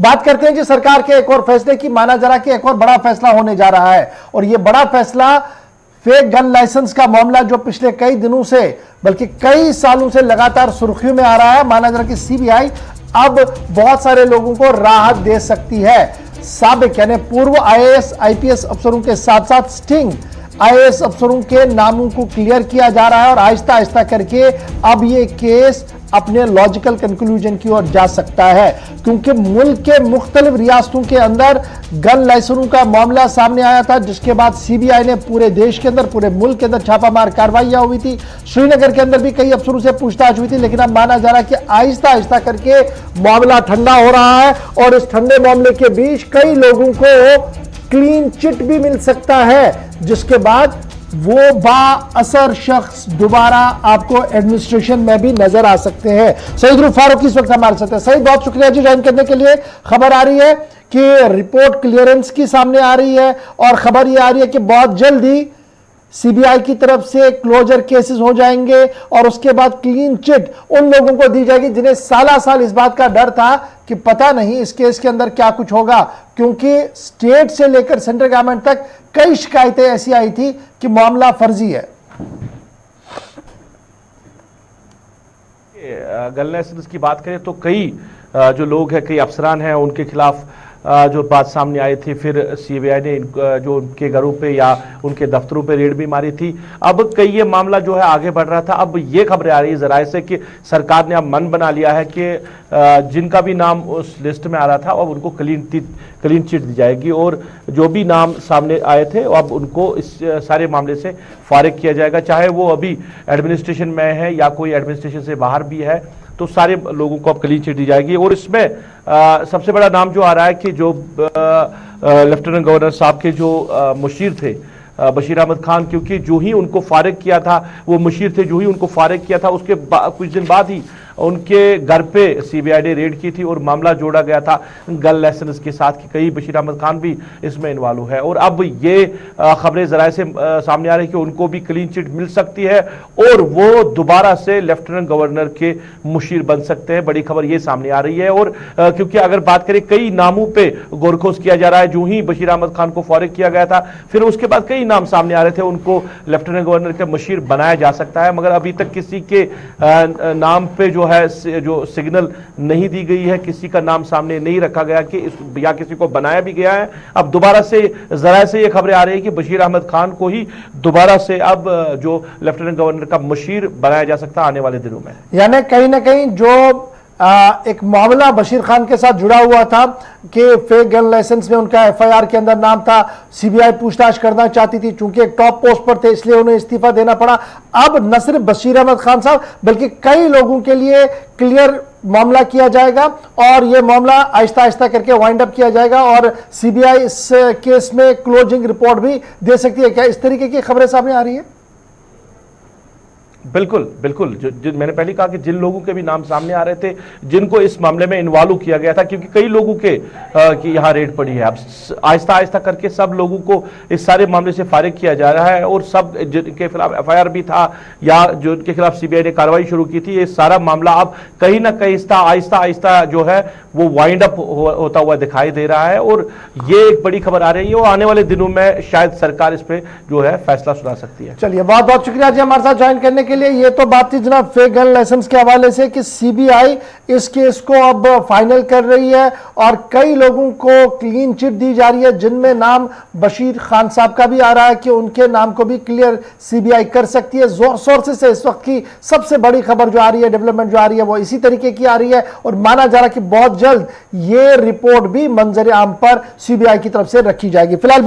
बात करते हैं जी सरकार के एक और फैसले की। माना जा रहा कि एक और बड़ा फैसला होने जा रहा है और यह बड़ा फैसला फेक गन लाइसेंस का मामला जो पिछले कई दिनों से बल्कि कई सालों से लगातार सुर्खियों में आ रहा है। माना जा रहा कि सीबीआई अब बहुत सारे लोगों को राहत दे सकती है। साबिक यानी पूर्व आईएएस आईपीएस अफसरों के साथ साथ स्टिंग आईएएस अफसरों के नामों को क्लियर किया जा रहा है और आहिस्ता आहिस्ता करके अब ये केस अपने लॉजिकल कंक्लूजन की ओर जा सकता है, क्योंकि मुल्क के मुख्तलिफ रियासतों के अंदर गन लाइसेंसों का मामला सामने आया था, जिसके बाद सीबीआई ने पूरे देश के अंदर पूरे मुल्क के अंदर छापामार कार्रवाइयां हुई थी। श्रीनगर के अंदर भी कई अफसरों से पूछताछ हुई थी, लेकिन अब माना जा रहा है कि आहिस्ता आहिस्ता करके मामला ठंडा हो रहा है और इस ठंडे मामले के बीच कई लोगों को क्लीन चिट भी मिल सकता है, जिसके बाद वो बाअसर शख्स दोबारा आपको एडमिनिस्ट्रेशन में भी नजर आ सकते हैं। सईद रूफ फारूक इस वक्त हमारे साथ है। सईद, बहुत शुक्रिया जी ज्वाइन करने के लिए। खबर आ रही है कि रिपोर्ट क्लियरेंस की सामने आ रही है और खबर ये आ रही है कि बहुत जल्दी सीबीआई की तरफ से क्लोजर केसेस हो जाएंगे और उसके बाद क्लीन चिट उन लोगों को दी जाएगी जिन्हें साला साल इस बात का डर था कि पता नहीं इस केस के अंदर क्या कुछ होगा, क्योंकि स्टेट से लेकर सेंट्रल गवर्नमेंट तक कई शिकायतें ऐसी आई थी कि मामला फर्जी है। गन लाइसेंस की बात करें तो कई जो लोग हैं, कई अफसरान हैं, उनके खिलाफ जो बात सामने आई थी, फिर सीबीआई ने जो उनके घरों पे या उनके दफ्तरों पे रेड भी मारी थी। अब कई ये मामला जो है आगे बढ़ रहा था। अब ये खबरें आ रही है जराए से कि सरकार ने अब मन बना लिया है कि जिनका भी नाम उस लिस्ट में आ रहा था अब उनको क्लीन चिट दी जाएगी और जो भी नाम सामने आए थे अब उनको इस सारे मामले से फारिग किया जाएगा, चाहे वो अभी एडमिनिस्ट्रेशन में है या कोई एडमिनिस्ट्रेशन से बाहर भी है, तो सारे लोगों को अब क्लीन चिट दी जाएगी। और इसमें सबसे बड़ा नाम जो आ रहा है कि जो लेफ्टिनेंट गवर्नर साहब के जो मुशीर थे बशीर अहमद खान, क्योंकि जो ही उनको फारिग किया था, वो मुशीर थे, जो ही उनको फारिग किया था उसके कुछ दिन बाद ही उनके घर पे सीबीआई ने रेड की थी और मामला जोड़ा गया था गन लाइसेंस के साथ कि कई बशीर अहमद खान भी इसमें इन्वॉल्व है। और अब ये खबरें जराए से सामने आ रही है कि उनको भी क्लीन चिट मिल सकती है और वो दोबारा से लेफ्टिनेंट गवर्नर के मुशीर बन सकते हैं। बड़ी खबर ये सामने आ रही है। और क्योंकि अगर बात करें कई नामों पे गौरखोज किया जा रहा है, जो ही बशीर अहमद खान को फारिग किया गया था फिर उसके बाद कई नाम सामने आ रहे थे, उनको लेफ्टिनेंट गवर्नर के मुशीर बनाया जा सकता है, मगर अभी तक किसी के नाम पे जो सिग्नल नहीं दी गई है, किसी का नाम सामने नहीं रखा गया कि या किसी को बनाया भी गया है। अब दोबारा से जरा से ये खबरें आ रही है कि बशीर अहमद खान को ही दोबारा से अब जो लेफ्टिनेंट गवर्नर का मुशीर बनाया जा सकता है आने वाले दिनों में। यानी कहीं ना कहीं जो एक मामला बशीर खान के साथ जुड़ा हुआ था कि फेक गन लाइसेंस में उनका एफआईआर के अंदर नाम था, सीबीआई पूछताछ करना चाहती थी, चूंकि एक टॉप पोस्ट पर थे इसलिए उन्हें इस्तीफा देना पड़ा। अब न सिर्फ बशीर अहमद खान साहब बल्कि कई लोगों के लिए क्लियर मामला किया जाएगा और यह मामला आहिस्ता आहिस्ता करके वाइंड अप किया जाएगा और सीबीआई इस केस में क्लोजिंग रिपोर्ट भी दे सकती है। क्या इस तरीके की खबरें सामने आ रही है? बिल्कुल बिल्कुल, जो मैंने पहले कहा कि जिन लोगों के भी नाम सामने आ रहे थे, जिनको इस मामले में इन्वॉल्व किया गया था, क्योंकि कई लोगों के की यहाँ रेड पड़ी है, अब आहिस्ता आहिस्ता करके सब लोगों को इस सारे मामले से फारिग किया जा रहा है और सब जिनके खिलाफ एफआईआर भी था या जो उनके खिलाफ सीबीआई ने कार्रवाई शुरू की थी, ये सारा मामला अब कहीं ना कहीं आहिस्ता आहिस्ता जो है वो वाइंड अप होता हुआ दिखाई दे रहा है। और ये एक बड़ी खबर आ रही है और आने वाले दिनों में शायद सरकार इस पर जो है फैसला सुना सकती है। चलिए, बहुत बहुत शुक्रिया जी हमारे साथ ज्वाइन करने के लिए। ये तो बात थी जनाब फेक गन लाइसेंस के हवाले से कि सीबीआई इस केस को अब फाइनल कर रही है और कई लोगों को क्लीन चिट दी जा रही है, जिनमें नाम बशीर खान साहब का भी आ रहा है कि उनके नाम को भी क्लियर सीबीआई कर सकती है। सोर्सेस से इस वक्त की सबसे बड़ी खबर जो आ रही है, डेवलपमेंट जो आ रही है, वो इसी तरीके की आ रही है और माना जा रहा है कि बहुत जल्द ये रिपोर्ट भी मंजर आम पर सीबीआई की तरफ से रखी जाएगी। फिलहाल